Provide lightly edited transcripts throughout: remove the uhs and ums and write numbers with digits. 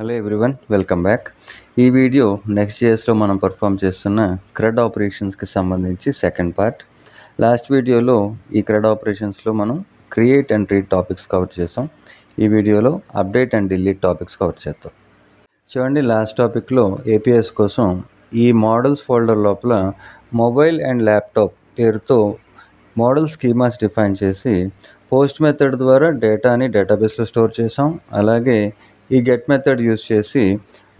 Hello everyone, welcome back. ఈ video నెక్స్ట్.js మనం perform చేస్తున్న CRUD ఆపరేషన్స్కి సంబంధించి సెకండ్ పార్ట్. లాస్ట్ వీడియోలో ఈ CRUD ఆపరేషన్స్లో మనం create and read topics cover చేసాం. ఈ వీడియోలో update and delete topics cover చేద్దాం. చూడండి, లాస్ట్ టాపిక్లో ఏపీఎస్ కోసం ఈ మోడల్స్ ఫోల్డర్ లోపల మొబైల్ అండ్ ల్యాప్టాప్ పేరుతో మోడల్ స్కీమాస్ డిఫైన్ చేసి పోస్ట్ మెథడ్ ద్వారా డేటాని డేటాబేస్లో స్టోర్ చేసాం. అలాగే ఈ గెట్ మెథడ్ యూజ్ చేసి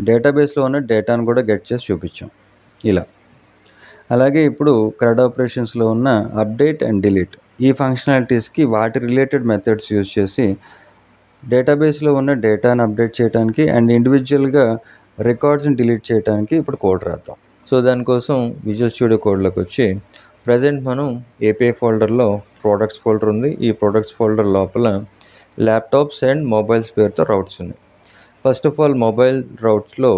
డేటాబేస్లో ఉన్న డేటాను కూడా గెట్ చేసి చూపించాం ఇలా. అలాగే ఇప్పుడు CRUD ఆపరేషన్స్లో ఉన్న అప్డేట్ అండ్ డిలీట్ ఈ ఫంక్షనాలిటీస్కి వాటి రిలేటెడ్ మెథడ్స్ యూజ్ చేసి డేటాబేస్లో ఉన్న డేటాను అప్డేట్ చేయడానికి అండ్ ఇండివిజువల్గా రికార్డ్స్ని డిలీట్ చేయడానికి ఇప్పుడు కోడ్ రాద్దాం. సో దానికోసం విజువల్ స్టూడియో కోడ్లోకి వచ్చి ప్రజెంట్ మనం ఏపీఐ ఫోల్డర్లో ప్రోడక్ట్స్ ఫోల్డర్ ఉంది. ఈ ప్రోడక్ట్స్ ఫోల్డర్ లోపల ల్యాప్టాప్స్ అండ్ మొబైల్స్ పేరుతో రౌట్స్ ఉన్నాయి. ఫస్ట్ ఆఫ్ ఆల్ మొబైల్ రౌట్స్లో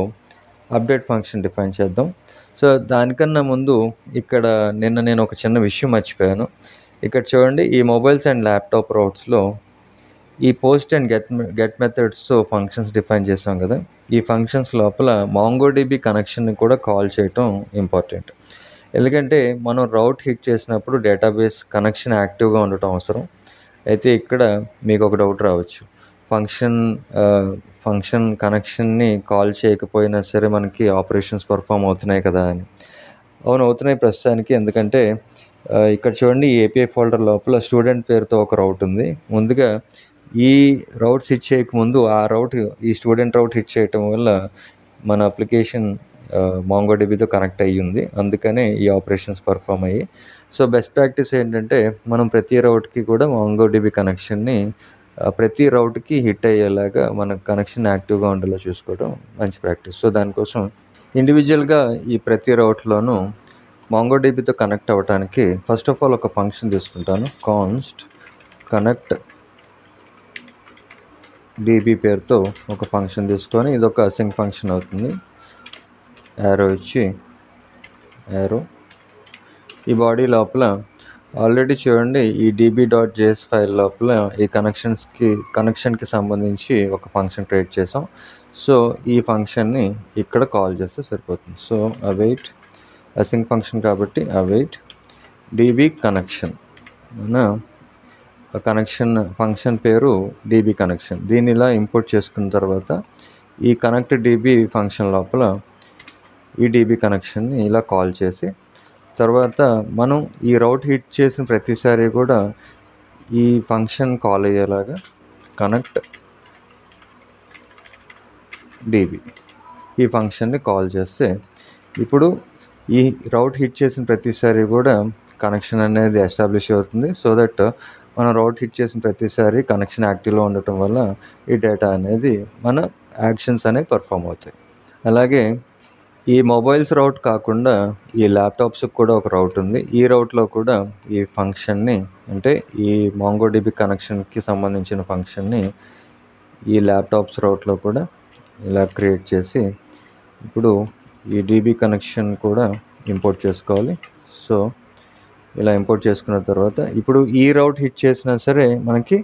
అప్డేట్ ఫంక్షన్ డిఫైన్ చేద్దాం. సో దానికన్నా ముందు ఇక్కడ నేను ఒక చిన్న విషయం మర్చిపోయాను. ఇక్కడ చూడండి, ఈ మొబైల్స్ అండ్ ల్యాప్టాప్ రౌట్స్లో ఈ post and get methods functions define చేసాం కదా. ఈ ఫంక్షన్స్ లోపల MongoDB కనెక్షన్ని కూడా కాల్ చేయటం ఇంపార్టెంట్. ఎందుకంటే మనం రౌట్ హిట్ చేసినప్పుడు డేటాబేస్ కనెక్షన్ యాక్టివ్గా ఉండటం అవసరం. అయితే ఇక్కడ మీకు ఒక డౌట్ రావచ్చు, ఫంక్షన్ కనెక్షన్ని కాల్ చేయకపోయినా సరే మనకి ఆపరేషన్స్ పర్ఫామ్ అవుతున్నాయి కదా అని. అవును, అవుతున్నాయి ప్రస్తుతానికి. ఎందుకంటే ఇక్కడ చూడండి, ఈ ఏపీఐ ఫోల్డర్ లోపల స్టూడెంట్ పేరుతో ఒక రౌట్ ఉంది. ముందుగా ఈ రౌట్స్ హిట్ చేయకముందు ఈ స్టూడెంట్ రౌట్ హిట్ చేయటం వల్ల మన అప్లికేషన్ MongoDBతో కనెక్ట్ అయ్యి ఉంది. అందుకనే ఈ ఆపరేషన్స్ పర్ఫామ్ అయ్యి. సో బెస్ట్ ప్రాక్టీస్ ఏంటంటే మనం ప్రతి రౌట్కి కూడా MongoDB కనెక్షన్ని ప్రతి రౌట్కి హిట్ అయ్యేలాగా మన కనెక్షన్ యాక్టివ్గా ఉండేలా చూసుకోవడం మంచి ప్రాక్టీస్. సో దానికోసం ఇండివిజువల్గా ఈ ప్రతి రౌట్లోనూ MongoDBతో కనెక్ట్ అవ్వడానికి ఫస్ట్ ఆఫ్ ఆల్ ఒక ఫంక్షన్ తీసుకుంటాను. కాన్స్ట్ కనెక్ట్ DB పేరుతో ఒక ఫంక్షన్ తీసుకొని ఇది ఒక అసింక్ ఫంక్షన్ అవుతుంది. యారో ఇచ్చి ఈ బాడీ లోపల ఆల్రెడీ చూడండి, ఈ db.js ఫైల్ లోపల ఈ కనెక్షన్కి సంబంధించి ఒక ఫంక్షన్ క్రియేట్ చేసాం. సో ఈ ఫంక్షన్ని ఇక్కడ కాల్ చేస్తే సరిపోతుంది. సో అవైట్ అసింక్ ఫంక్షన్ కాబట్టి await db connection, connection function పేరు db కనెక్షన్. దీన్ని ఇలా ఇంపోర్ట్ చేసుకున్న తర్వాత ఈ కనెక్ట్ db ఫంక్షన్ లోపల ఈ db కనెక్షన్ని ఇలా కాల్ చేసి తర్వాత మనం ఈ రౌట్ హిట్ చేసిన ప్రతిసారి కూడా ఈ ఫంక్షన్ కాల్ అయ్యేలాగా కనెక్ట్ db ఈ ఫంక్షన్ని కాల్ చేస్తే ఇప్పుడు ఈ రౌట్ హిట్ చేసిన ప్రతిసారి కూడా కనెక్షన్ అనేది ఎస్టాబ్లిష్ అవుతుంది. సో దట్ మనం రౌట్ హిట్ చేసిన ప్రతిసారి కనెక్షన్ యాక్టివ్లో ఉండటం వల్ల ఈ డేటా అనేది మన యాక్షన్స్ అనేవి పర్ఫామ్ అవుతాయి. అలాగే ఈ మొబైల్స్ రౌట్ కాకుండా ఈ ల్యాప్టాప్స్కి కూడా ఒక రౌట్ ఉంది. ఈ రౌట్లో కూడా ఈ ఫంక్షన్ని, అంటే ఈ MongoDB కనెక్షన్కి సంబంధించిన ఫంక్షన్ని ఈ ల్యాప్టాప్స్ రౌట్లో కూడా ఇలా క్రియేట్ చేసి ఇప్పుడు ఈ DB కనెక్షన్ కూడా ఇంపోర్ట్ చేసుకోవాలి. సో ఇలా ఇంపోర్ట్ చేసుకున్న తర్వాత ఇప్పుడు ఈ రౌట్ హిట్ చేసినా సరే మనకి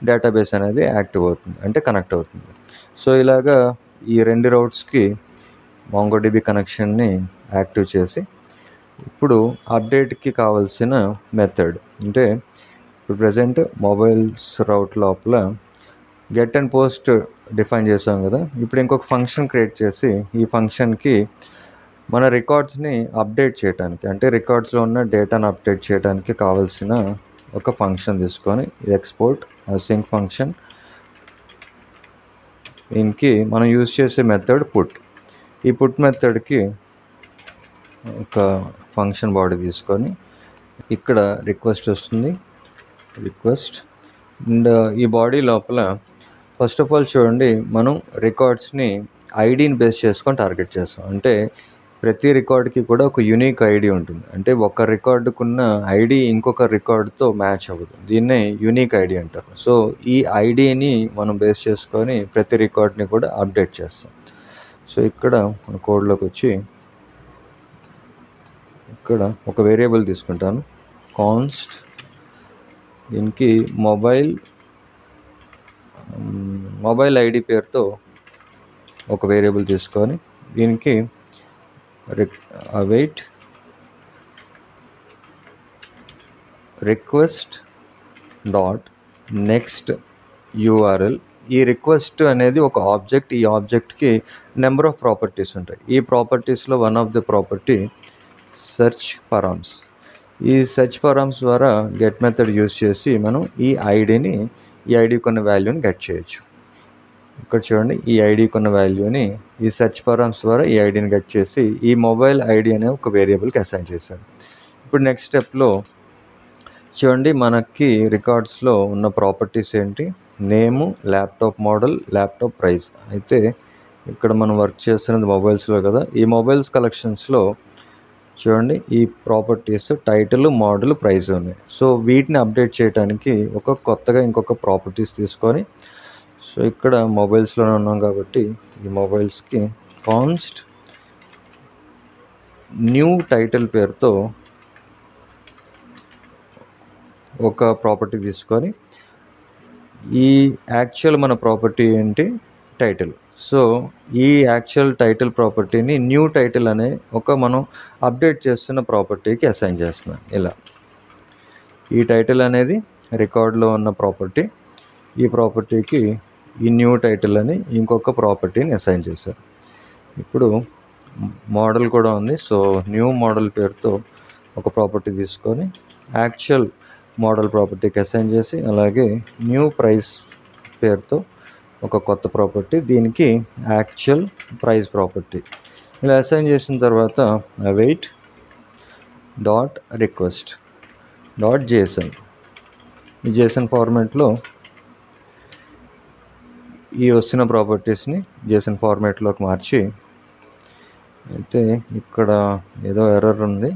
డేటాబేస్ అనేది యాక్టివ్ అవుతుంది, అంటే కనెక్ట్ అవుతుంది. సో ఇలాగా ఈ రెండు రౌట్స్కి MongoDB కనెక్షన్ని యాక్టివ్ చేసి ఇప్పుడు అప్డేట్కి కావాల్సిన మెథడ్, అంటే ఇప్పుడు ప్రజెంట్ మొబైల్స్ రౌట్ లోపల గెట్ అండ్ పోస్ట్ డిఫైన్ చేసాం కదా. ఇప్పుడు ఇంకొక ఫంక్షన్ క్రియేట్ చేసి ఈ ఫంక్షన్కి మన రికార్డ్స్ని అప్డేట్ చేయడానికి, అంటే రికార్డ్స్లో ఉన్న డేటాను అప్డేట్ చేయడానికి కావాల్సిన ఒక ఫంక్షన్ తీసుకొని ఎక్స్పోర్ట్ అసింక్ ఫంక్షన్, దీనికి మనం యూజ్ చేసే మెథడ్ పుట్. ఈ పుట్ మెథడ్కి ఒక ఫంక్షన్ బాడీ తీసుకొని ఇక్కడ రిక్వెస్ట్ వస్తుంది, రిక్వెస్ట్. అండ్ ఈ బాడీ లోపల ఫస్ట్ ఆఫ్ ఆల్ చూడండి, మనం రికార్డ్స్ని ఐడిని బేస్ చేసుకొని టార్గెట్ చేస్తాం. అంటే ప్రతి రికార్డ్కి కూడా ఒక యూనిక్ ఐడి ఉంటుంది. అంటే ఒక రికార్డుకున్న ఐడి ఇంకొక రికార్డుతో మ్యాచ్ అవ్వదు. దీన్నే యూనిక్ ఐడి అంటారు. సో ఈ ఐడిని మనం బేస్ చేసుకొని ప్రతి రికార్డ్ని కూడా అప్డేట్ చేస్తాం. సో ఇక్కడ మన కోడ్లోకి వచ్చి ఇక్కడ ఒక వేరియబుల్ తీసుకుంటాను, కాన్స్ట్. దీనికి మొబైల్ ఐడి పేరుతో ఒక వేరియబుల్ తీసుకొని దీనికి await request dot next URL. ఈ రిక్వెస్ట్ అనేది ఒక ఆబ్జెక్ట్. ఈ ఆబ్జెక్ట్కి నెంబర్ ఆఫ్ ప్రాపర్టీస్ ఉంటాయి. ఈ ప్రాపర్టీస్లో one of the property search params. ఈ సెర్చ్ పరామ్స్ ద్వారా గెట్ మెథడ్ యూజ్ చేసి మనం ఈ ఐడికి ఉన్న వాల్యూని గెట్ చేయొచ్చు. ఇక్కడ చూడండి, ఈ ఐడికి ఉన్న వాల్యూని ఈ సెర్చ్ పరామ్స్ ద్వారా ఈ ఐడిని గెట్ చేసి ఈ మొబైల్ ఐడి అనే ఒక వేరియబుల్కి అసైన్ చేశాను. ఇప్పుడు నెక్స్ట్ స్టెప్లో చూడండి, మనకి రికార్డ్స్లో ఉన్న ప్రాపర్టీస్ ఏంటి? నేము, ల్యాప్టాప్ మోడల్, ల్యాప్టాప్ ప్రైస్. అయితే ఇక్కడ మనం వర్క్ చేస్తున్నది మొబైల్స్లో కదా. ఈ మొబైల్స్ కలెక్షన్స్లో చూడండి, ఈ ప్రాపర్టీస్ టైటిల్, మోడల్, ప్రైస్ ఉన్నాయి. సో వీటిని అప్డేట్ చేయడానికి కొత్తగా ఇంకొక ప్రాపర్టీస్ తీసుకొని, సో ఇక్కడ మొబైల్స్లోనే ఉన్నాం కాబట్టి ఈ మొబైల్స్కి కాన్స్ట్ న్యూ టైటిల్ పేరుతో ఒక ప్రాపర్టీ తీసుకొని, ఈ యాక్చువల్ మన ప్రాపర్టీ ఏంటి? టైటిల్. సో ఈ యాక్చువల్ టైటిల్ ప్రాపర్టీని న్యూ టైటిల్ అనే మనం అప్డేట్ చేస్తున్న ప్రాపర్టీకి అసైన్ చేస్తున్నాం. ఇలా ఈ టైటిల్ అనేది రికార్డులో ఉన్న ప్రాపర్టీ. ఈ ప్రాపర్టీకి ఈ న్యూ టైటిల్ అని ఇంకొక ప్రాపర్టీని అసైన్ చేశారు. ఇప్పుడు మోడల్ కూడా ఉంది. సో న్యూ మోడల్ పేరుతో ఒక ప్రాపర్టీ తీసుకొని యాక్చువల్ మోడల్ ప్రాపర్టీకి అసైన్ చేసి, అలాగే న్యూ ప్రైస్ పేరుతో ఒక కొత్త ప్రాపర్టీ, దీనికి యాక్చువల్ ప్రైస్ ప్రాపర్టీ. ఇలా అసైన్ చేసిన తర్వాత await dot request dot JSON. ఈ JSON ఫార్మాట్లో ఈ వస్తున్న ప్రాపర్టీస్ని JSON ఫార్మాట్లోకి మార్చి, అయితే ఇక్కడ ఏదో ఎర్రర్ ఉంది,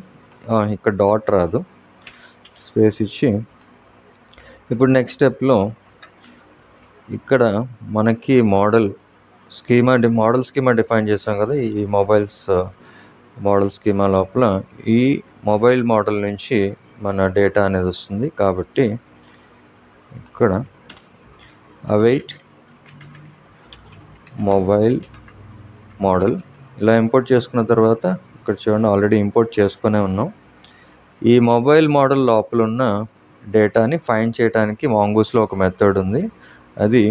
ఇక్కడ డాట్ రాదు, స్పేస్ ఇచ్చి. ఇప్పుడు నెక్స్ట్ స్టెప్లో ఇక్కడ మనకి మోడల్ స్కీమా డిఫైన్ చేసాం కదా. ఈ మోడల్ స్కీమా లోపల ఈ మొబైల్ మోడల్ నుంచి మన డేటా అనేది వస్తుంది. కాబట్టి ఇక్కడ await మొబైల్ మోడల్ ఇలా ఇంపోర్ట్ చేసుకున్న తర్వాత, ఇక్కడ చూడండి ఆల్రెడీ ఇంపోర్ట్ చేసుకునే ఉన్నాం. ఈ మొబైల్ మోడల్ లోపల ఉన్న డేటాని ఫైండ్ చేయడానికి మాంగూస్లో ఒక మెథడ్ ఉంది. అది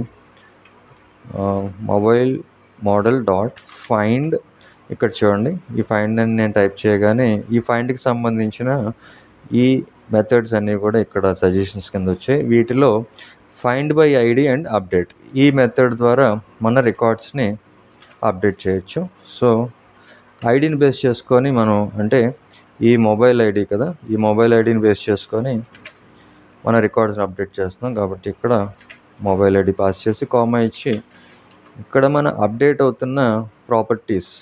మొబైల్ మోడల్ డాట్ ఫైండ్. ఇక్కడ చూడండి, ఈ ఫైండ్ అని నేను టైప్ చేయగానే ఈ ఫైండ్కి సంబంధించిన ఈ మెథడ్స్ అన్నీ కూడా ఇక్కడ సజెషన్స్ కింద వచ్చాయి. వీటిలో find by ID and update, ఈ మెథడ్ ద్వారా మన రికార్డ్స్ని అప్డేట్ చేయొచ్చు. సో ఐడిని బేస్ చేసుకొని మనం, అంటే ఈ మొబైల్ ఐడి కదా, ఈ మొబైల్ ఐడిని బేస్ చేసుకొని మన రికార్డ్స్ని అప్డేట్ చేస్తున్నాం. కాబట్టి ఇక్కడ మొబైల్ ఐడి పాస్ చేసి కామా ఇచ్చి, ఇక్కడ మన అప్డేట్ అవుతున్న ప్రాపర్టీస్,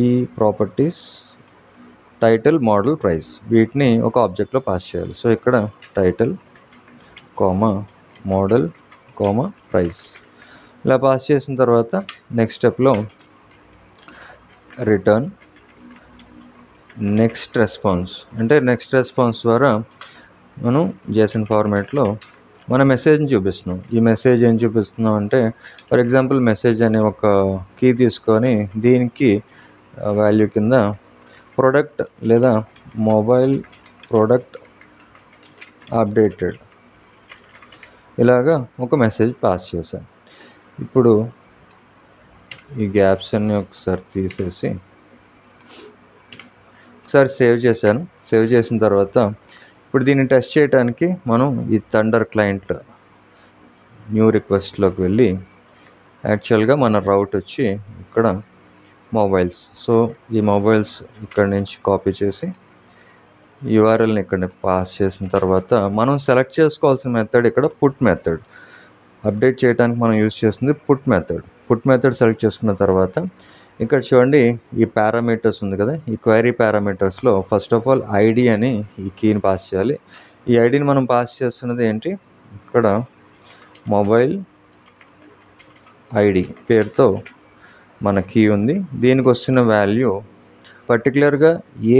ఈ ప్రాపర్టీస్ టైటిల్, మోడల్, ప్రైస్, వీటిని ఒక ఆబ్జెక్ట్లో పాస్ చేయాలి. సో ఇక్కడ title comma model comma price ఇలా పాస్ చేసిన తర్వాత నెక్స్ట్ స్టెప్లో రిటర్న్ నెక్స్ట్ రెస్పాన్స్. అంటే నెక్స్ట్ రెస్పాన్స్ ద్వారా మనం JSON ఫార్మాట్లో మన మెసేజ్ని చూపిస్తున్నాం. ఈ మెసేజ్ ఏం చూపిస్తున్నాం అంటే, ఫర్ ఎగ్జాంపుల్ మెసేజ్ అనే ఒక కీ తీసుకొని దీనికి వాల్యూ కింద ప్రోడక్ట్ లేదా మొబైల్ ప్రోడక్ట్ అప్డేటెడ్ ఇలాగా ఒక మెసేజ్ పాస్ చేశాను. ఇప్పుడు ఈ గ్యాప్స్ అన్నీ ఒకసారి తీసేసి ఒకసారి సేవ్ చేశాను. సేవ్ చేసిన తర్వాత ఇప్పుడు దీన్ని టెస్ట్ చేయడానికి మనం ఈ థండర్ క్లయింట్ న్యూ రిక్వెస్ట్లోకి వెళ్ళి, యాక్చువల్గా మన రౌట్ వచ్చి ఇక్కడ మొబైల్స్. సో ఈ మొబైల్స్ ఇక్కడ నుంచి కాపీ చేసి URLని ఇక్కడ పాస్ చేసిన తర్వాత మనం సెలెక్ట్ చేసుకోవాల్సిన మెథడ్ ఇక్కడ పుట్ మెథడ్. అప్డేట్ చేయడానికి మనం యూజ్ చేస్తుంది పుట్ మెథడ్ సెలెక్ట్ చేసుకున్న తర్వాత ఇక్కడ చూడండి ఈ పారామీటర్స్ ఉంది కదా, ఈ క్వైరీ పారామీటర్స్లో ఫస్ట్ ఆఫ్ ఆల్ ఐడి అని ఈ కీని పాస్ చేయాలి. ఈ ఐడిని మనం పాస్ చేస్తున్నది ఏంటి, ఇక్కడ మొబైల్ ఐడి పేరుతో మన కీ ఉంది. దీనికి వస్తున్న వాల్యూ పర్టికులర్గా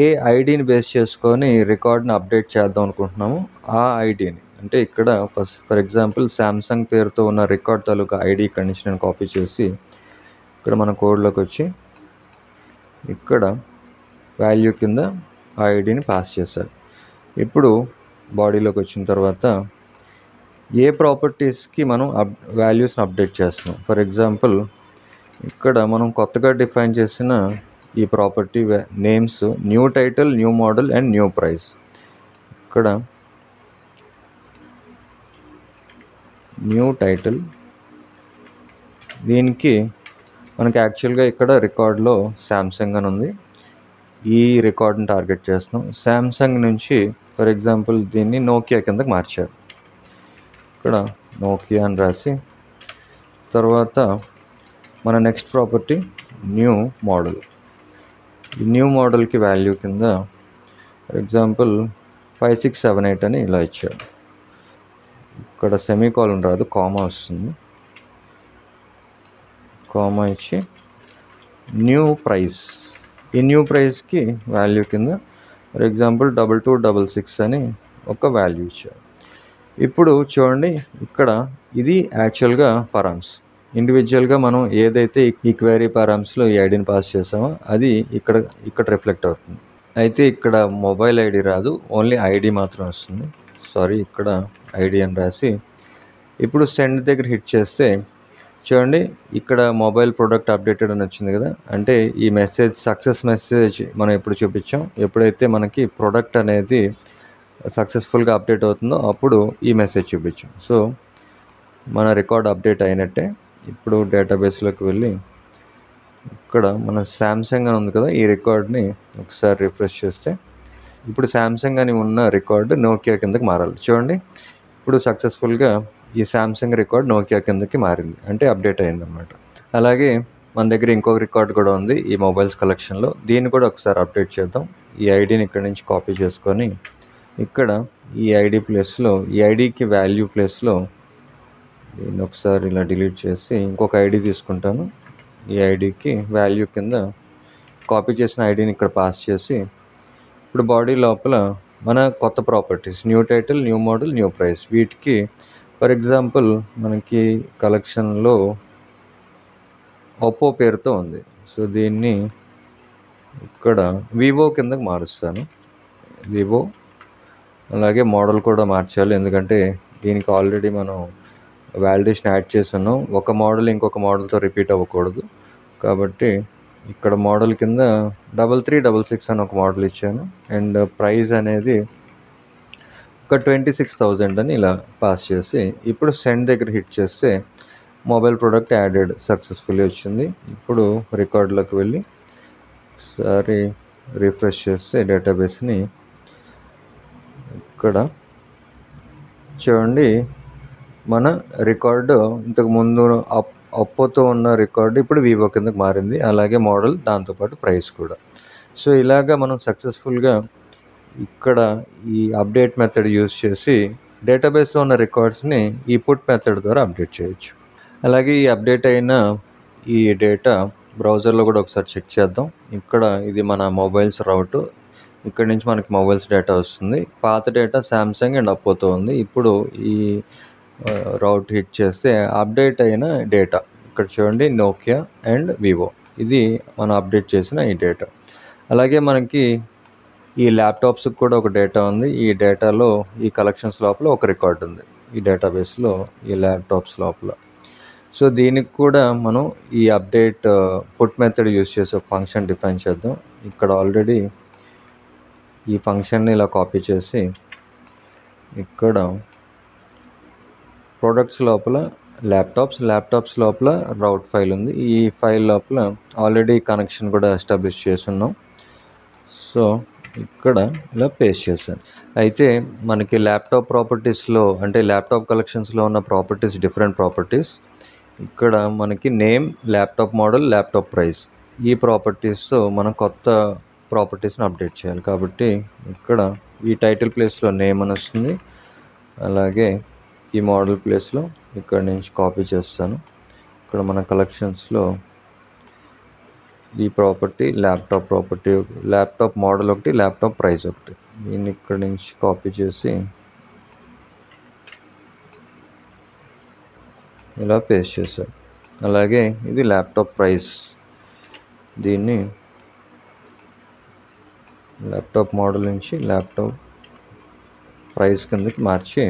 ఏ ఐడిని బేస్ చేసుకొని రికార్డ్ని అప్డేట్ చేద్దాం అనుకుంటున్నాము ఆ ఐడిని, అంటే ఇక్కడ ఫర్ ఎగ్జాంపుల్ శాంసంగ్ పేరుతో ఉన్న రికార్డ్ తాలూకా ఐడి ఇక్కడి నుంచి నేను కాపీ చేసి ఇక్కడ మన కోడ్లోకి వచ్చి ఇక్కడ వాల్యూ కింద ఆ ఐడిని పాస్ చేశారు. ఇప్పుడు బాడీలోకి వచ్చిన తర్వాత ఏ ప్రాపర్టీస్కి మనం వాల్యూస్ని అప్డేట్ చేస్తున్నాం. ఫర్ ఎగ్జాంపుల్ ఇక్కడ మనం కొత్తగా డిఫైన్ చేసిన ఈ property names new title, new model and new price. ఇక్కడ న్యూ టైటిల్, దీనికి మనకి యాక్చువల్గా ఇక్కడ రికార్డ్లో శాంసంగ్ అని ఉంది. ఈ రికార్డ్ని టార్గెట్ చేస్తున్నాం. శాంసంగ్ నుంచి ఫర్ ఎగ్జాంపుల్ దీన్ని నోకియా కిందకి మార్చారు. ఇక్కడ నోకియా అని రాసి తర్వాత మన నెక్స్ట్ ప్రాపర్టీ న్యూ మోడల్. ఈ న్యూ మోడల్కి వాల్యూ కింద ఫర్ ఎగ్జాంపుల్ 5678 అని ఇలా ఇచ్చారు. ఇక్కడ సెమీకోలన్ రాదు, కామా వస్తుంది. కామా ఇచ్చి న్యూ ప్రైస్, ఈ న్యూ ప్రైస్కి వాల్యూ కింద ఫర్ ఎగ్జాంపుల్ 2266 అని ఒక వాల్యూ ఇచ్చారు. ఇప్పుడు చూడండి, ఇక్కడ ఇది యాక్చువల్గా పరామ్స్. ఇండివిజువల్గా మనం ఏదైతే ఈ క్వెరీ పారామ్స్లో ఈ ఐడిని పాస్ చేసామో అది ఇక్కడ రిఫ్లెక్ట్ అవుతుంది. అయితే ఇక్కడ మొబైల్ ఐడి రాదు, ఓన్లీ ఐడి మాత్రం వస్తుంది. సారీ, ఇక్కడ ఐడి అని రాసి ఇప్పుడు సెండ్ దగ్గర హిట్ చేస్తే చూడండి, ఇక్కడ మొబైల్ ప్రొడక్ట్ అప్డేటెడ్ అని వచ్చింది కదా. అంటే ఈ మెసేజ్ సక్సెస్ మెసేజ్ మనం ఎప్పుడు చూపించాం, ఎప్పుడైతే మనకి ప్రొడక్ట్ అనేది సక్సెస్ఫుల్గా అప్డేట్ అవుతుందో అప్పుడు ఈ మెసేజ్ చూపించాం. సో మన రికార్డ్ అప్డేట్ అయినట్టే. ఇప్పుడు డేటాబేస్లోకి వెళ్ళి ఇక్కడ మన శాంసంగ్ అని ఉంది కదా, ఈ రికార్డ్ని ఒకసారి రిఫ్రెష్ చేస్తే ఇప్పుడు శాంసంగ్ అని ఉన్న రికార్డు నోకియా కిందకి మారాలి. చూడండి, ఇప్పుడు సక్సెస్ఫుల్గా ఈ శాంసంగ్ రికార్డ్ నోకియా కిందకి మారింది, అంటే అప్డేట్ అయింది అనమాట. అలాగే మన దగ్గర ఇంకొక రికార్డ్ కూడా ఉంది ఈ మొబైల్స్ కలెక్షన్లో, దీన్ని కూడా ఒకసారి అప్డేట్ చేద్దాం. ఈ ఐడిని ఇక్కడ నుంచి కాపీ చేసుకొని ఇక్కడ ఈ ఐడి ప్లేస్లో, ఈ ఐడికి వాల్యూ ప్లేస్లో దీన్ని ఒకసారి ఇలా డిలీట్ చేసి ఇంకొక ఐడి తీసుకుంటాను. ఈ ఐడికి వాల్యూ కింద కాపీ చేసిన ఐడిని ఇక్కడ పాస్ చేసి ఇప్పుడు బాడీ లోపల మన కొత్త properties new title, new model, new price, వీటికి ఫర్ ఎగ్జాంపుల్ మనకి కలెక్షన్లో ఒప్పో పేరుతో ఉంది. సో దీన్ని ఇక్కడ వివో కిందకి మారుస్తాను. వివో, అలాగే మోడల్ కూడా మార్చాలి, ఎందుకంటే దీనికి ఆల్రెడీ మనం వాలిడేషన్ యాడ్ చేసి ఉన్నాం. ఒక మోడల్ ఇంకొక మోడల్తో రిపీట్ అవ్వకూడదు కాబట్టి ఇక్కడ మోడల్ కింద 3366 అని ఒక మోడల్ ఇచ్చాను. అండ్ ప్రైస్ అనేది ఒక 26,000 అని ఇలా పాస్ చేసి ఇప్పుడు సెండ్ దగ్గర హిట్ చేస్తే మొబైల్ ప్రోడక్ట్ యాడెడ్ సక్సెస్ఫుల్లీ వచ్చింది. ఇప్పుడు రికార్డులోకి వెళ్ళి ఒకసారి రిఫ్రెష్ చేస్తే డేటాబేస్ని ఇక్కడ చూడండి, మన రికార్డు ఇంతకుముందు ఒప్పోతో ఉన్న రికార్డు ఇప్పుడు వివో కిందకి మారింది, అలాగే మోడల్, దాంతోపాటు ప్రైస్ కూడా. సో ఇలాగా మనం సక్సెస్ఫుల్గా ఇక్కడ ఈ అప్డేట్ మెథడ్ యూజ్ చేసి డేటాబేస్లో ఉన్న రికార్డ్స్ని ఈ పుట్ మెథడ్ ద్వారా అప్డేట్ చేయొచ్చు. అలాగే ఈ అప్డేట్ అయిన ఈ డేటా బ్రౌజర్లో కూడా ఒకసారి చెక్ చేద్దాం. ఇక్కడ ఇది మన మొబైల్స్ రౌట్, ఇక్కడ నుంచి మనకి మొబైల్స్ డేటా వస్తుంది. పాత డేటా శాంసంగ్ అండ్ ఒప్పోతో ఉంది. ఇప్పుడు ఈ రౌట్ హిట్ చేస్తే అప్డేట్ అయిన డేటా ఇక్కడ చూడండి, నోకియా అండ్ వివో, ఇది మనం అప్డేట్ చేసిన ఈ డేటా. అలాగే మనకి ఈ ల్యాప్టాప్స్కి కూడా ఒక డేటా ఉంది. ఈ డేటాలో ఈ కలెక్షన్స్ లోపల ఒక రికార్డ్ ఉంది ఈ డేటాబేస్లో, ఈ ల్యాప్టాప్స్ లోపల. సో దీనికి కూడా మనం ఈ అప్డేట్ పుట్ మెథడ్ యూజ్ చేసి ఒక ఫంక్షన్ డిఫైన్ చేద్దాం. ఇక్కడ ఆల్రెడీ ఈ ఫంక్షన్ని ఇలా కాపీ చేసి ఇక్కడ ప్రొడక్ట్స్ లోపల ల్యాప్టాప్స్ లోపల రౌట్ ఫైల్ ఉంది. ఈ ఫైల్ లోపల ఆల్రెడీ కనెక్షన్ కూడా ఎస్టాబ్లిష్ చేస్తున్నాం. సో ఇక్కడ ఇలా పేస్ట్ చేశాను. అయితే మనకి ల్యాప్టాప్ ప్రాపర్టీస్లో, అంటే ల్యాప్టాప్ కలెక్షన్స్లో ఉన్న ప్రాపర్టీస్ డిఫరెంట్ ప్రాపర్టీస్. ఇక్కడ మనకి name, laptop model, laptop price, ఈ ప్రాపర్టీస్తో మనం కొత్త ప్రాపర్టీస్ని అప్డేట్ చేయాలి. కాబట్టి ఇక్కడ ఈ టైటిల్ ప్లేస్లో నేమ్ అని వస్తుంది, అలాగే ఈ మోడల్ ప్లేస్లో ఇక్కడ నుంచి కాపీ చేస్తాను. ఇక్కడ మన కలెక్షన్స్లో ఈ ప్రాపర్టీ ల్యాప్టాప్ మోడల్ ఒకటి, ల్యాప్టాప్ ప్రైస్ ఒకటి, దీన్ని ఇక్కడ నుంచి కాపీ చేసి ఇలా పేస్ట్ చేశాను. అలాగే ఇది ల్యాప్టాప్ ప్రైస్, దీన్ని ల్యాప్టాప్ మోడల్ నుంచి ల్యాప్టాప్ ప్రైస్ కిందకి మార్చి,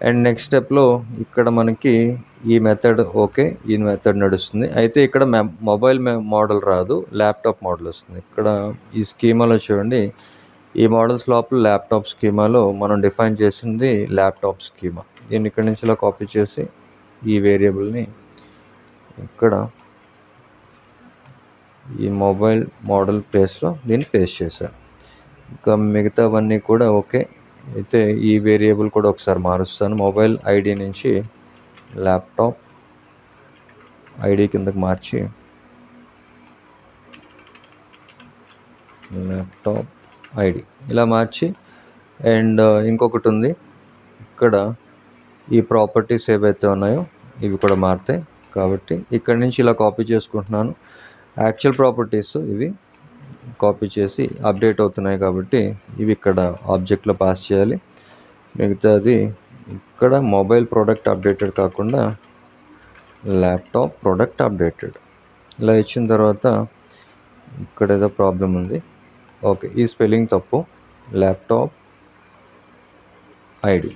అండ్ నెక్స్ట్ స్టెప్లో ఇక్కడ మనకి ఈ మెథడ్ ఓకే, ఈ మెథడ్ నడుస్తుంది. అయితే ఇక్కడ మొబైల్ మోడల్ రాదు, ల్యాప్టాప్ మోడల్ వస్తుంది. ఇక్కడ ఈ స్కీమాలో చూడండి, ఈ మోడల్స్ లోపల ల్యాప్టాప్ స్కీమాలో మనం డిఫైన్ చేసింది ల్యాప్టాప్ స్కీమా. దీన్ని ఇక్కడి నుంచి ఇలా కాపీ చేసి ఈ వేరియబుల్ని ఇక్కడ ఈ మొబైల్ మోడల్ ప్లేస్లో దీన్ని పేస్ట్ చేశాను. ఇంకా మిగతావన్నీ కూడా ఓకే. అయితే ఈ వేరియబుల్ కూడా ఒకసారి మారుస్తాను. మొబైల్ ఐడి నుంచి ల్యాప్టాప్ ఐడి కిందకి మార్చి ల్యాప్టాప్ ఐడి ఇలా మార్చి, అండ్ ఇంకొకటి ఉంది ఇక్కడ, ఈ ప్రాపర్టీస్ ఏవైతే ఉన్నాయో ఇవి కూడా మారుతాయి. కాబట్టి ఇక్కడి నుంచి ఇలా కాపీ చేసుకుంటున్నాను. యాక్చువల్ ప్రాపర్టీస్ ఇవి కాపీ చేసి అప్డేట్ అవుతున్నాయి కాబట్టి ఇవి ఇక్కడ ఆబ్జెక్ట్లో పాస్ చేయాలి. మిగతాది ఇక్కడ మొబైల్ ప్రోడక్ట్ అప్డేటెడ్ కాకుండా ల్యాప్టాప్ ప్రోడక్ట్ అప్డేటెడ్ ఇలా ఇచ్చిన తర్వాత ఇక్కడ ఏదో ప్రాబ్లం ఉంది. ఓకే, ఈ స్పెల్లింగ్ తప్పు. ల్యాప్టాప్ ఐడి,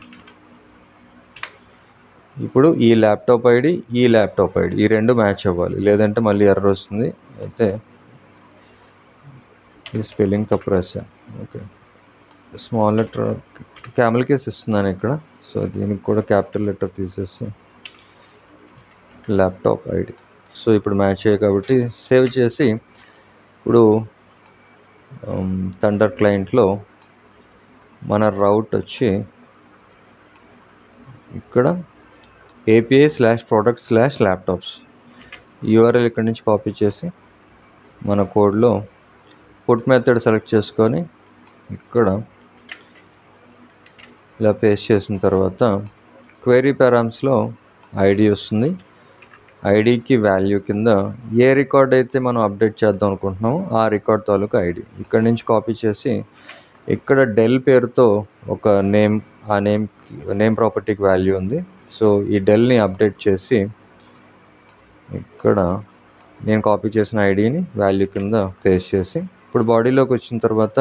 ఇప్పుడు ఈ ల్యాప్టాప్ ఐడి ఈ రెండు మ్యాచ్ అవ్వాలి, లేదంటే మళ్ళీ ఎర్రర్ వస్తుంది. అయితే ఈ స్పెల్లింగ్ తప్పు రాశాను. Okay, small letter camel case ఇస్తున్నాను ఇక్కడ. సో దీనికి కూడా క్యాపిటల్ లెటర్ తీసేసి ల్యాప్టాప్ ఐడి. సో ఇప్పుడు మ్యాచ్ అయ్యాయి కాబట్టి సేవ్ చేసి, ఇప్పుడు థండర్ క్లయింట్లో మన రౌట్ వచ్చి ఇక్కడ API/product/laptops URL ఇక్కడి నుంచి కాపీ చేసి మన కోడ్లో పుట్ మెథడ్ సెలెక్ట్ చేసుకొని ఇక్కడ ఇలా పేస్ట్ చేసిన తర్వాత క్వెరీ పారామ్స్లో ఐడి వస్తుంది. ఐడికి వాల్యూ కింద ఏ రికార్డ్ అయితే మనం అప్డేట్ చేద్దాం అనుకుంటున్నామో ఆ రికార్డ్ తాలూకు ఐడి ఇక్కడి నుంచి కాపీ చేసి ఇక్కడ డెల్ పేరుతో ఒక నేమ్, ఆ నేమ్ ప్రాపర్టీకి వాల్యూ ఉంది. సో ఈ డెల్ని అప్డేట్ చేసి ఇక్కడ నేను కాపీ చేసిన ఐడిని వాల్యూ కింద పేస్ట్ చేసి, ఇప్పుడు బాడీలోకి వచ్చిన తర్వాత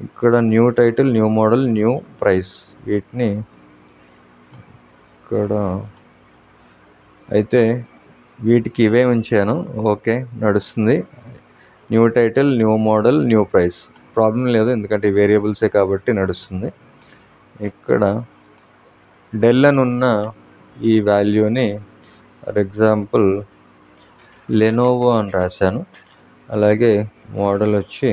ఇక్కడ new title, new model, new price, వీటిని ఇక్కడ అయితే వీటికి ఇవే ఉంచాను. ఓకే, నడుస్తుంది. New title, new model, new price, problem లేదు ఎందుకంటే వేరియబుల్సే కాబట్టి నడుస్తుంది. ఇక్కడ డెల్ అని ఉన్న ఈ వాల్యూని ఫర్ ఎగ్జాంపుల్ లెనోవో అని రాశాను. అలాగే మోడల్ వచ్చి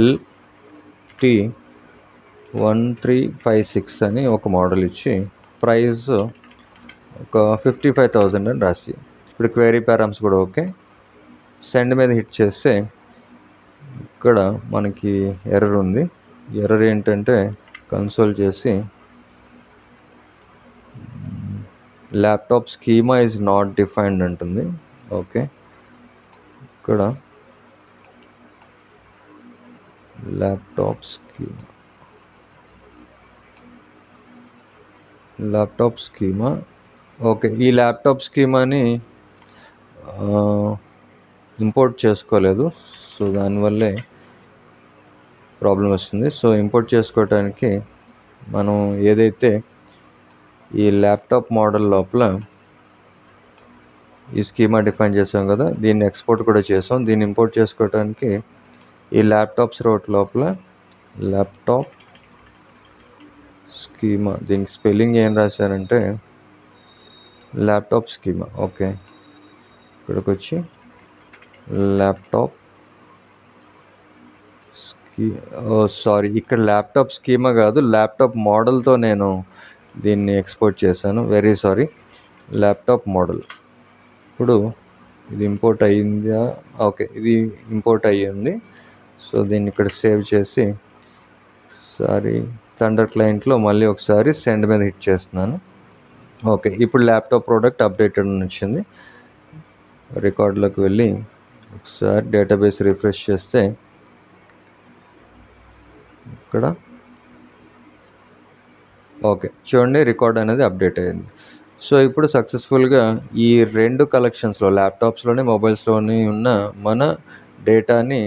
LT1356 అని ఒక మోడల్ ఇచ్చి, ప్రైస్ ఒక 55,000 అని రాసి, ఇప్పుడు క్వెరీ పారామ్స్ కూడా ఓకే. సెండ్ మీద హిట్ చేస్తే ఇక్కడ మనకి ఎర్రర్ ఉంది. ఎర్రర్ ఏంటంటే కన్సోల్ చేసి laptop schema is not defined అంటుంది. ఓకే, ఇక్కడ ల్యాప్టాప్ స్కీమా ఓకే, ఈ ల్యాప్టాప్ స్కీమాని ఇంపోర్ట్ చేసుకోలేదు. సో దానివల్లే ప్రాబ్లం వస్తుంది. సో ఇంపోర్ట్ చేసుకోవడానికి మనం ఏదైతే ఈ ల్యాప్టాప్ మోడల్ లోపల ఈ స్కీమా డిఫైన్ చేసాం కదా, దీన్ని ఎక్స్పోర్ట్ కూడా చేసాం. దీన్ని ఇంపోర్ట్ చేసుకోవడానికి ఈ ల్యాప్టాప్స్ రోట్ లోపల ల్యాప్టాప్ స్కీమా, దీనికి స్పెల్లింగ్ ఏం రాశారంటే ల్యాప్టాప్ స్కీమా. ఓకే, ఇక్కడికి వచ్చి ల్యాప్టాప్ ఇక్కడ ల్యాప్టాప్ స్కీమా కాదు, ల్యాప్టాప్ మోడల్తో నేను దీన్ని ఎక్స్పోర్ట్ చేశాను. Very sorry, laptop model. ఇప్పుడు ఇది ఇంపోర్ట్ అయ్యిందా? ఓకే, ఇది ఇంపోర్ట్ అయ్యింది. సో దీన్ని ఇక్కడ సేవ్ చేసి థండర్ క్లయింట్లో మళ్ళీ ఒకసారి సెండ్ మీద హిట్ చేస్తున్నాను. ఓకే, ఇప్పుడు ల్యాప్టాప్ ప్రోడక్ట్ అప్డేటెడ్ అని వచ్చింది. రికార్డులోకి వెళ్ళి ఒకసారి డేటాబేస్ రిఫ్రెష్ చేస్తే ఇక్కడ ఓకే చూడండి, రికార్డ్ అనేది అప్డేట్ అయ్యింది. సో ఇప్పుడు సక్సెస్ఫుల్గా ఈ 2 కలెక్షన్స్లో ల్యాప్టాప్స్లోని మొబైల్స్లోని ఉన్న మన డేటాని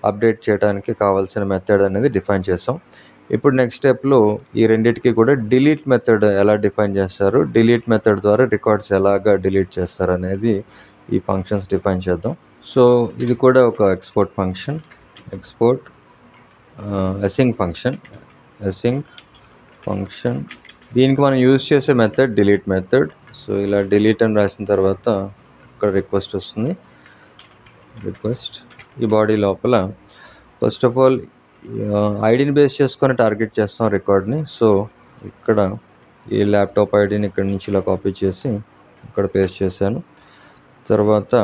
అప్డేట్ చేయడానికి కావాల్సిన మెథడ్ అనేది డిఫైన్ చేసాం. ఇప్పుడు నెక్స్ట్ స్టెప్లో ఈ రెండింటికి కూడా డిలీట్ మెథడ్ ఎలా డిఫైన్ చేస్తారు, డిలీట్ మెథడ్ ద్వారా రికార్డ్స్ ఎలాగా డిలీట్ చేస్తారు అనేది ఈ ఫంక్షన్స్ డిఫైన్ చేద్దాం. సో ఇది కూడా ఒక export function, export async function. దీనికి మనం యూజ్ చేసే మెథడ్ డిలీట్ మెథడ్. సో ఇలా డిలీట్ అని రాసిన తర్వాత ఇక్కడ రిక్వెస్ట్ వస్తుంది. రిక్వెస్ట్ ఈ బాడీ లోపల ఫస్ట్ ఆఫ్ ఆల్ ఐడిని బేస్ చేసుకొని టార్గెట్ చేస్తాం రికార్డ్ని. సో ఇక్కడ ఈ ల్యాప్టాప్ ఐడిని ఇక్కడ నుంచి ఇలా కాపీ చేసి ఇక్కడ పేస్ట్ చేశాను. తర్వాత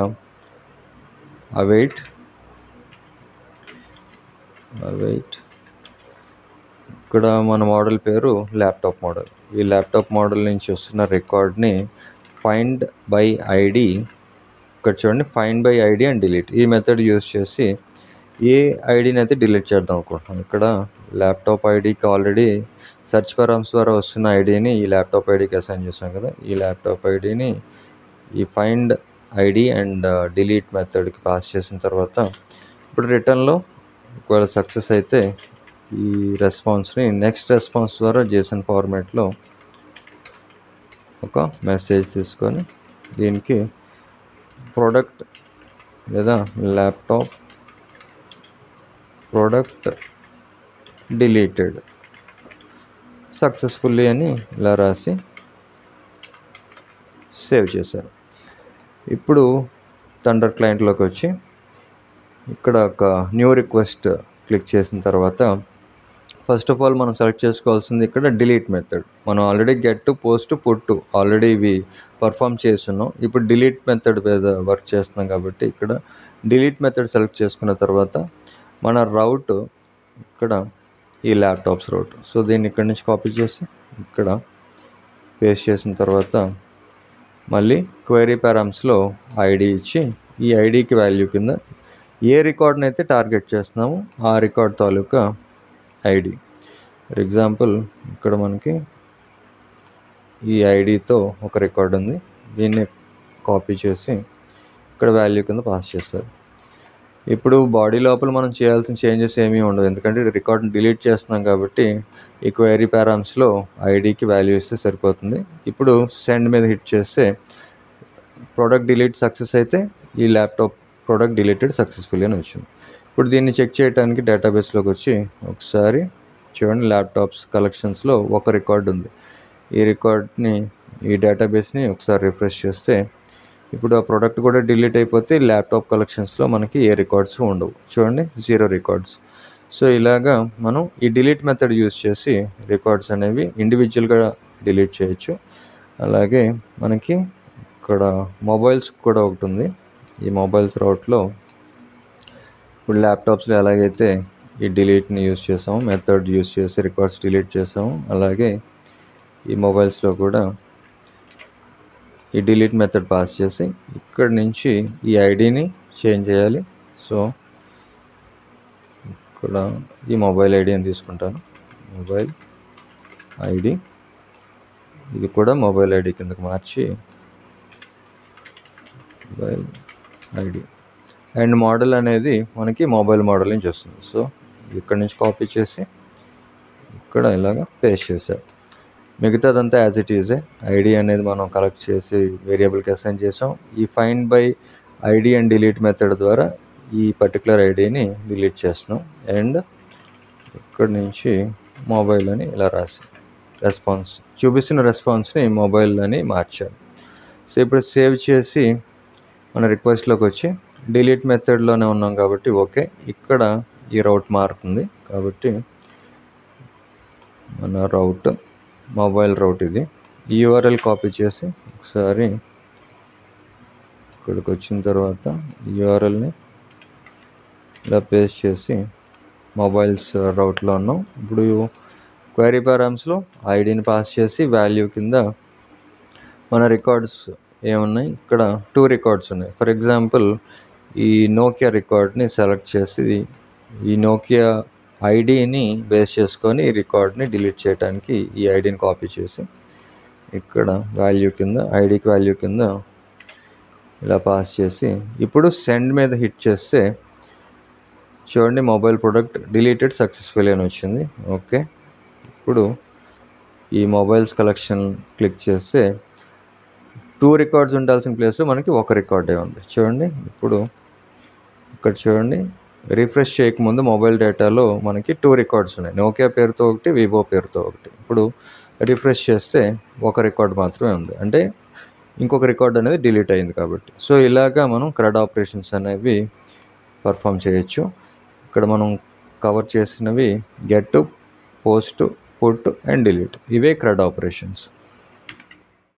await ఇక్కడ మన మోడల్ పేరు ల్యాప్టాప్ మోడల్. ఈ ల్యాప్టాప్ మోడల్ నుంచి వస్తున్న రికార్డ్ని ఫైండ్ బై ఐడి, ఇక్కడ చూడండి find by ID and delete ఈ మెథడ్ యూజ్ చేసి ఏ ఐడిని అయితే డిలీట్ చేద్దాం అనుకుంటున్నాం. ఇక్కడ ల్యాప్టాప్ ఐడికి ఆల్రెడీ సెర్చ్ పరామ్స్ ద్వారా వస్తున్న ఐడిని ఈ ల్యాప్టాప్ ఐడికి అసైన్ చేసాం కదా. ఈ ల్యాప్టాప్ ఐడిని ఈ ఫైండ్ ఐడి అండ్ డిలీట్ మెథడ్కి పాస్ చేసిన తర్వాత ఇప్పుడు రిటర్న్లో ఒకవేళ సక్సెస్ అయితే ఈ రెస్పాన్స్ని నెక్స్ట్ రెస్పాన్స్ ద్వారా JSON ఫార్మాట్లో ఒక మెసేజ్ తీసుకొని దీనికి ప్రోడక్ట్ లేదా ల్యాప్టాప్ ప్రోడక్ట్ డిలీటెడ్ సక్సెస్ఫుల్లీ అని ఇలా రాసి సేవ్ చేశారు. ఇప్పుడు థండర్ క్లయింట్లోకి వచ్చి ఇక్కడ ఒక న్యూ రిక్వెస్ట్ క్లిక్ చేసిన తర్వాత ఫస్ట్ ఆఫ్ ఆల్ మనం సెలెక్ట్ చేసుకోవాల్సింది ఇక్కడ డిలీట్ మెథడ్. మనం already get, post, put already ఇవి పర్ఫామ్ చేస్తున్నాం. ఇప్పుడు డిలీట్ మెథడ్ మీద వర్క్ చేస్తున్నాం కాబట్టి ఇక్కడ డిలీట్ మెథడ్ సెలెక్ట్ చేసుకున్న తర్వాత మన రౌట్ ఇక్కడ ఈ ల్యాప్టాప్స్ రౌట్. సో దీన్ని ఇక్కడ నుంచి కాపీ చేసి ఇక్కడ పేస్ట్ చేసిన తర్వాత మళ్ళీ క్వైరీ పారామ్స్లో ఐడి ఇచ్చి ఈ ఐడికి వాల్యూ కింద ఏ రికార్డ్ని అయితే టార్గెట్ చేస్తున్నామో ఆ record taluka ID. For example ఇక్కడ మనకి ఈ ఐడితో ఒక రికార్డ్ ఉంది, దీన్ని కాపీ చేసి ఇక్కడ వాల్యూ కింద పాస్ చేస్తారు. ఇప్పుడు బాడీ లోపల మనం చేయాల్సిన చేంజెస్ ఏమీ ఉండవు, ఎందుకంటే రికార్డ్ని డిలీట్ చేస్తున్నాం కాబట్టి ఈ క్వైరీ పారామ్స్లో ఐడికి వాల్యూ ఇస్తే సరిపోతుంది. ఇప్పుడు సెండ్ మీద హిట్ చేస్తే ప్రోడక్ట్ డిలీట్ సక్సెస్ అయితే ఈ ల్యాప్టాప్ ప్రోడక్ట్ డిలీటెడ్ సక్సెస్ఫుల్లీ అని వచ్చింది. ఇప్పుడు దీన్ని చెక్ చేయడానికి డేటాబేస్లోకి వచ్చి ఒకసారి చూడండి ల్యాప్టాప్స్ కలెక్షన్స్లో ఒక రికార్డ్ ఉంది. ఈ రికార్డ్ని ఈ డేటాబేస్ని ఒకసారి రిఫ్రెష్ చేస్తే ఇప్పుడు ఆ ప్రోడక్ట్ కూడా డిలీట్ అయిపోతే ల్యాప్టాప్ కలెక్షన్స్లో మనకి ఏ రికార్డ్స్ ఉండవు. చూడండి 0 రికార్డ్స్. సో ఇలాగా మనం ఈ డిలీట్ మెథడ్ యూజ్ చేసి రికార్డ్స్ అనేవి ఇండివిజువల్గా డిలీట్ చేయొచ్చు. అలాగే మనకి ఇక్కడ మొబైల్స్ కూడా ఒకటి ఉంది. ఈ మొబైల్స్ రౌట్లో ఇప్పుడు ల్యాప్టాప్స్లో ఎలాగైతే ఈ డిలీట్ని యూజ్ చేసాము, మెథడ్ యూజ్ చేసి రికార్డ్స్ డిలీట్ చేసాము, అలాగే ఈ మొబైల్స్లో కూడా ఈ డిలీట్ మెథడ్ పాస్ చేసి ఇక్కడ నుంచి ఈ ఐడిని చేంజ్ చేయాలి. సో ఇక్కడ ఈ మొబైల్ ఐడి అని తీసుకుంటాను, మొబైల్ ఐడి. ఇది కూడా మొబైల్ ఐడి కిందకి మార్చి మొబైల్ ఐడి అండ్ మోడల్ అనేది మనకి మొబైల్ మోడల్ నుంచి వస్తుంది. సో ఇక్కడ నుంచి కాపీ చేసి ఇక్కడ ఇలాగా పేస్ట్ చేశారు. మిగతాదంతా యాజ్ ఇట్ ఈజే. ఐడి అనేది మనం కలెక్ట్ చేసి వేరియబుల్కి అసైన్ చేసాం. ఈ find by ID and delete method ద్వారా ఈ పర్టికులర్ ఐడిని డిలీట్ చేస్తున్నాం. అండ్ ఇక్కడ నుంచి మొబైల్ అని ఇలా రాసి రెస్పాన్స్ చూపిస్తున్న రెస్పాన్స్ని మొబైల్ అని మార్చాలి. సో ఇప్పుడు సేవ్ చేసి మన రిక్వెస్ట్లోకి వచ్చి డిలీట్ మెథడ్లోనే ఉన్నాం కాబట్టి ఓకే. ఇక్కడ ఈ రౌట్ మారుతుంది కాబట్టి మన రౌట్ మొబైల్ రౌట్ ఇది. ఈ URL కాపీ చేసి ఒకసారి ఇక్కడికి వచ్చిన తర్వాత ఈ URLని ఇలా పేస్ట్ చేసి మొబైల్స్ రౌట్లో ఉన్నాం. ఇప్పుడు క్వైరీ పారామ్స్లో ఐడిని పాస్ చేసి వాల్యూ కింద మన రికార్డ్స్ ఏమున్నాయి, ఇక్కడ 2 రికార్డ్స్ ఉన్నాయి. ఫర్ ఎగ్జాంపుల్ ఈ నోకియా రికార్డ్ని సెలెక్ట్ చేసి ఈ నోకియా ఐడిని బేస్ చేసుకొని ఈ రికార్డ్ని డిలీట్ చేయడానికి ఈ ఐడిని కాపీ చేసి ఇక్కడ వాల్యూ కింద ఐడికి వాల్యూ కింద ఇలా పాస్ చేసి ఇప్పుడు సెండ్ మీద హిట్ చేస్తే చూడండి మొబైల్ ప్రొడక్ట్ డిలీటెడ్ సక్సెస్ఫుల్లీ అని వచ్చింది. ఓకే, ఇప్పుడు ఈ మొబైల్స్ కలెక్షన్ క్లిక్ చేస్తే 2 రికార్డ్స్ ఉండాల్సిన ప్లేస్లో మనకి 1 రికార్డే ఉంది. చూడండి ఇప్పుడు ఇక్కడ చూడండి రిఫ్రెష్ చేయకముందు మొబైల్ డేటాలో మనకి 2 రికార్డ్స్ ఉన్నాయి. నోకియా పేరుతో ఒకటి, వివో పేరుతో ఒకటి. ఇప్పుడు రిఫ్రెష్ చేస్తే 1 రికార్డ్ మాత్రమే ఉంది, అంటే ఇంకొక రికార్డ్ అనేది డిలీట్ అయింది కాబట్టి. సో ఇలాగా మనం CRUD ఆపరేషన్స్ అనేవి పర్ఫామ్ చేయొచ్చు. ఇక్కడ మనం కవర్ చేసినవి get, post, put and delete, ఇవే CRUD ఆపరేషన్స్.